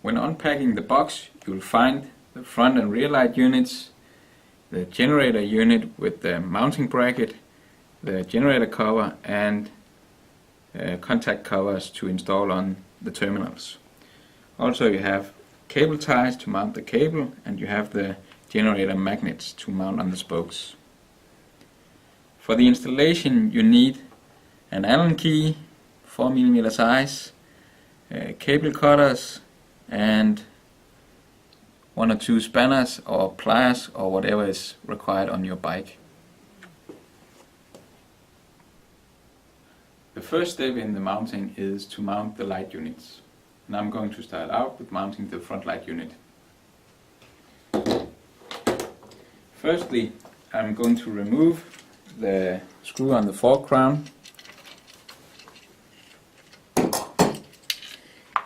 When unpacking the box, you'll find the front and rear light units, the generator unit with the mounting bracket, the generator cover and contact covers to install on the terminals. Also you have cable ties to mount the cable, and you have the generator magnets to mount on the spokes. For the installation you need an Allen key, 4mm size, cable cutters and 1 or 2 spanners or pliers or whatever is required on your bike. The first step in the mounting is to mount the light units. And I'm going to start out with mounting the front light unit. Firstly, I'm going to remove the screw on the fork crown.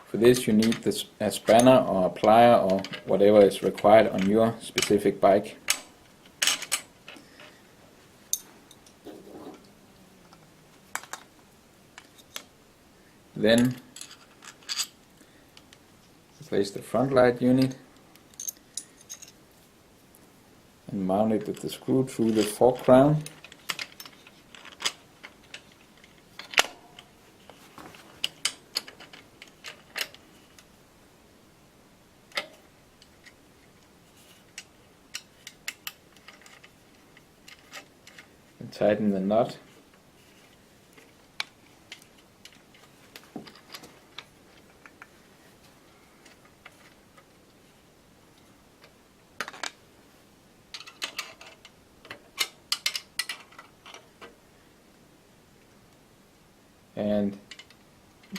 For this you need a spanner or a plier or whatever is required on your specific bike. Then place the front light unit and mount it with the screw through the fork crown. And tighten the nut. And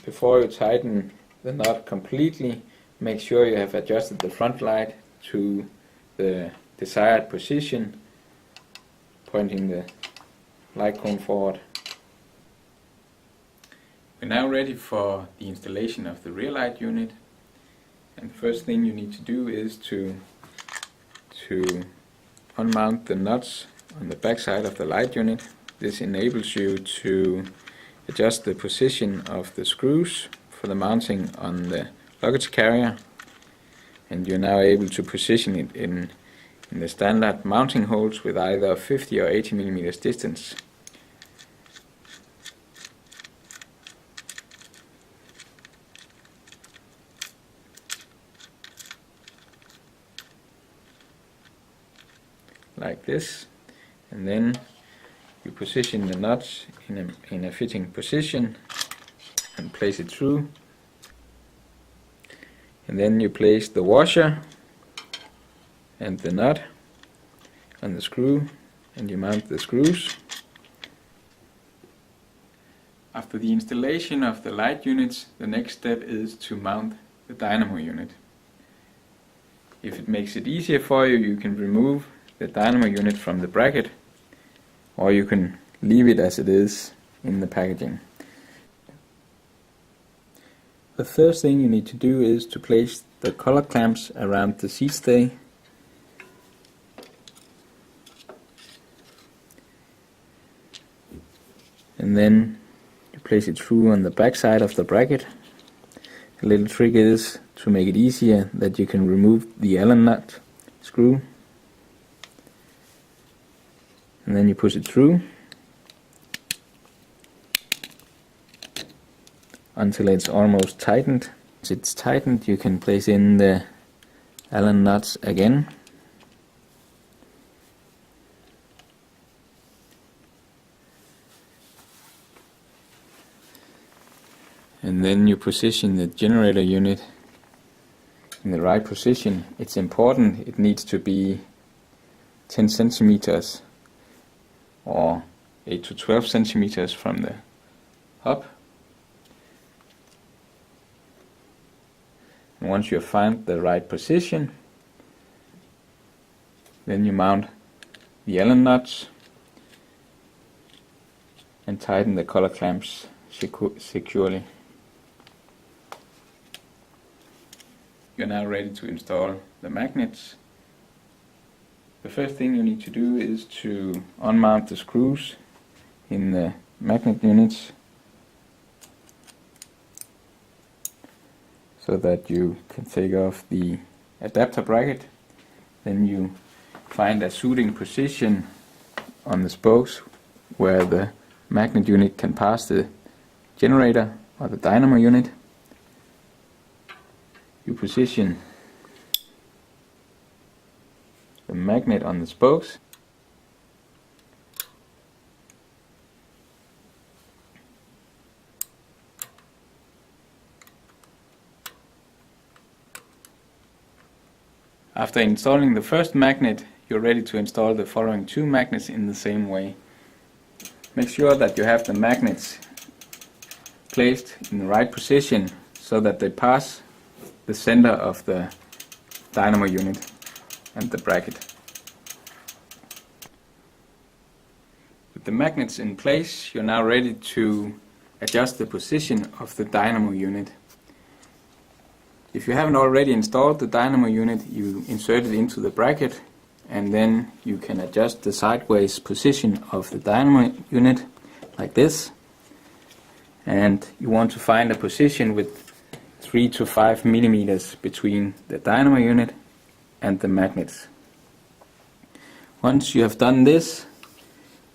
before you tighten the nut completely, make sure you have adjusted the front light to the desired position, pointing the light cone forward. We're now ready for the installation of the rear light unit, and the first thing you need to do is to unmount the nuts on the back side of the light unit. This enables you to adjust the position of the screws for the mounting on the luggage carrier, and you're now able to position it in the standard mounting holes with either 50 or 80mm distance. Like this, and then you position the nuts in a fitting position and place it through, and then you place the washer and the nut on the screw and you mount the screws. After the installation of the light units, the next step is to mount the dynamo unit. If it makes it easier for you, you can remove the dynamo unit from the bracket, or you can leave it as it is in the packaging. The first thing you need to do is to place the collar clamps around the seat stay. And then you place it through on the back side of the bracket. The little trick is to make it easier that you can remove the Allen nut screw. And then you push it through until it's almost tightened. Once it's tightened, you can place in the Allen nuts again. And then you position the generator unit in the right position. It's important, it needs to be 10 centimeters or 8 to 12 centimeters from the hub. And once you have found the right position, then you mount the Allen nuts and tighten the collar clamps securely. You're now ready to install the magnets. The first thing you need to do is to unmount the screws in the magnet units. so that you can take off the adapter bracket. Then you find a suiting position on the spokes where the magnet unit can pass the generator or the dynamo unit. You position the magnet on the spokes. After installing the first magnet, you're ready to install the following two magnets in the same way. Make sure that you have the magnets placed in the right position so that they pass the center of the dynamo unit and the bracket. With the magnets in place, you're now ready to adjust the position of the dynamo unit. If you haven't already installed the dynamo unit, you insert it into the bracket, and then you can adjust the sideways position of the dynamo unit like this. And you want to find a position with 3 to 5 millimeters between the dynamo unit and the magnets. Once you have done this,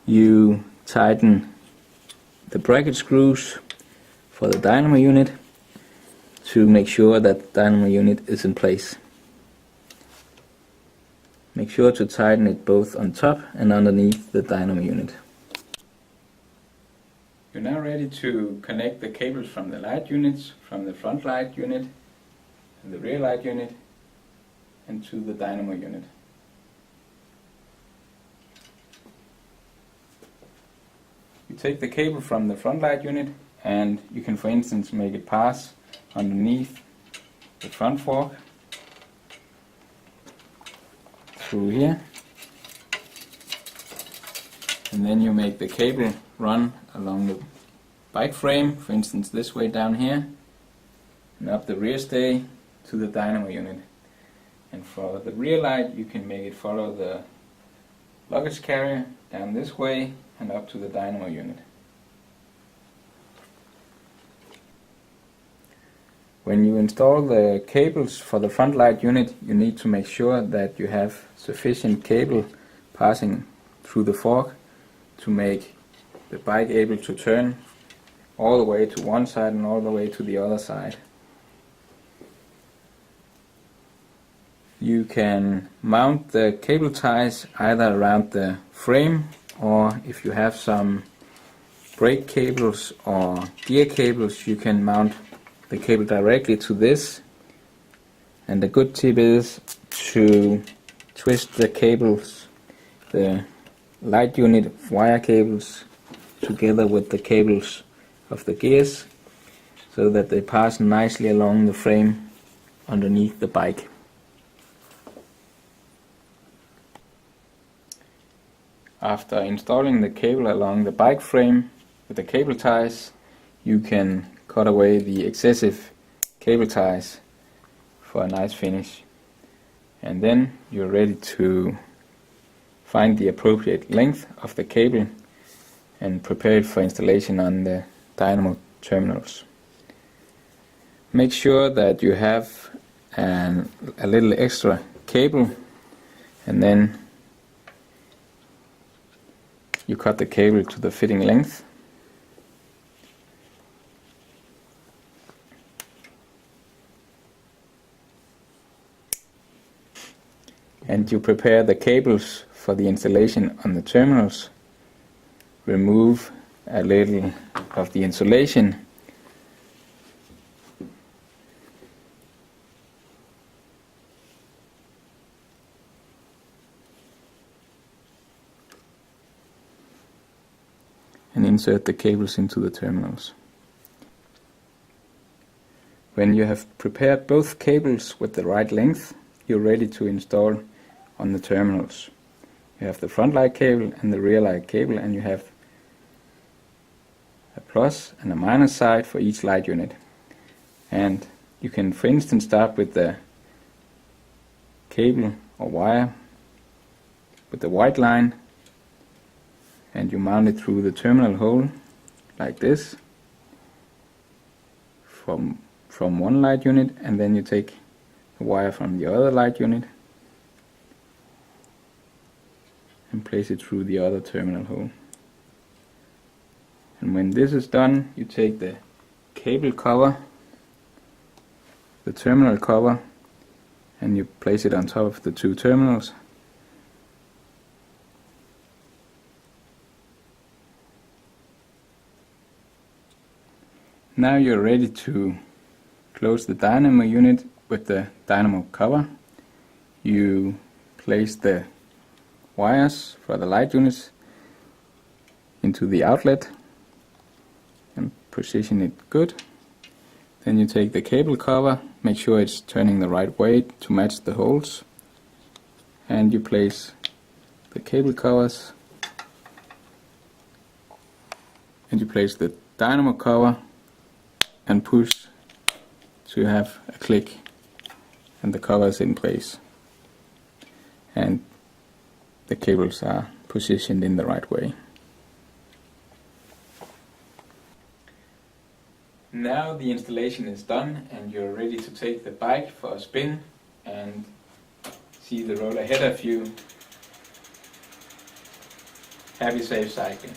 you tighten the bracket screws for the dynamo unit to make sure that the dynamo unit is in place. Make sure to tighten it both on top and underneath the dynamo unit. You're now ready to connect the cables from the light units, from the front light unit and the rear light unit, and to the dynamo unit. You take the cable from the front light unit and you can, for instance, make it pass underneath the front fork through here, and then you make the cable run along the bike frame, for instance this way down here, and up the rear stay to the dynamo unit. And for the rear light, you can make it follow the luggage carrier down this way and up to the dynamo unit. When you install the cables for the front light unit, you need to make sure that you have sufficient cable passing through the fork to make the bike able to turn all the way to one side and all the way to the other side. You can mount the cable ties either around the frame, or if you have some brake cables or gear cables, you can mount the cable directly to this. And the good tip is to twist the cables, the light unit wire cables, together with the cables of the gears, so that they pass nicely along the frame underneath the bike. After installing the cable along the bike frame with the cable ties, you can cut away the excessive cable ties for a nice finish. And then you're ready to find the appropriate length of the cable and prepare it for installation on the dynamo terminals. Make sure that you have a little extra cable, and then you cut the cable to the fitting length. And you prepare the cables for the installation on the terminals. Remove a little of the insulation and insert the cables into the terminals. When you have prepared both cables with the right length, you're ready to install on the terminals. You have the front light cable and the rear light cable, and you have a plus and a minus side for each light unit. And you can, for instance, start with the cable or wire with the white line, and you mount it through the terminal hole like this from from one light unit, and then you take the wire from the other light unit and place it through the other terminal hole. And when this is done, you take the cable cover, the terminal cover, and you place it on top of the two terminals. Now you're ready to close the dynamo unit with the dynamo cover. You place the wires for the light units into the outlet and position it good. Then you take the cable cover, make sure it's turning the right way to match the holes, and you place the cable covers, and you place the dynamo cover and push so you have a click and the cover is in place and the cables are positioned in the right way. Now the installation is done and you're ready to take the bike for a spin and see the road ahead of you. Happy safe cycling.